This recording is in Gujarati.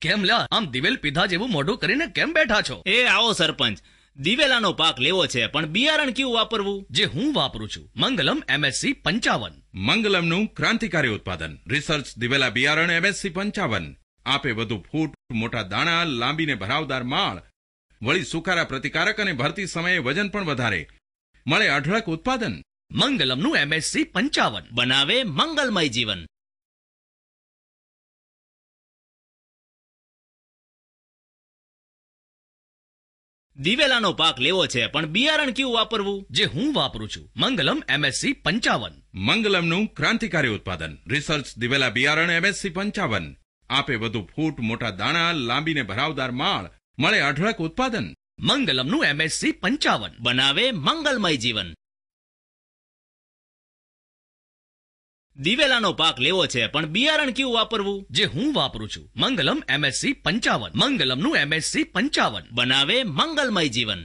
કેમ લ્યા આમ દિવેલ પીધા જેવું મોઢું કરીને કેમ બેઠા છો? એ આવો સરપંચ, દિવેલાનો પાક લેવો છે પણ બિયારણ કેવું વાપરવું? જે હું વાપરું છું મંગલમ MSC 55. મંગલમનું ક્રાંતિકારી ઉત્પાદન રિસર્ચ દિવેલા બિયારણ MSC 55 આપે વધુ ફૂટ, મોટા દાણા, લાંબીને ભરાવદાર માળ, વળી સુકારા પ્રતિકારક અને ભરતી સમયે વજન પણ વધારે, મળે અઢળક ઉત્પાદન. મંગલમનું MSC 55 બનાવે મંગલમય જીવન. દિવેલાનો પાક લેવો છે પણ બિયારણ કેવું વાપરવું? જે હું વાપરું છું મંગલમ MSC 55. મંગલમનું ક્રાંતિકારી ઉત્પાદન રિસર્ચ દિવેલા બિયારણ MSC 55 આપે વધુ ફૂટ, મોટા દાણા, લાંબીને ભરાવદાર માળ, મળે અઢળક ઉત્પાદન. મંગલમનું MSC 55 બનાવે મંગલમય જીવન. દિવેલાનો પાક લેવો છે પણ બિયારણ કેવું વાપરવું? જે હું વાપરું છું મંગલમ MSC 55. મંગલમનું MSC 55 બનાવે મંગલમય જીવન.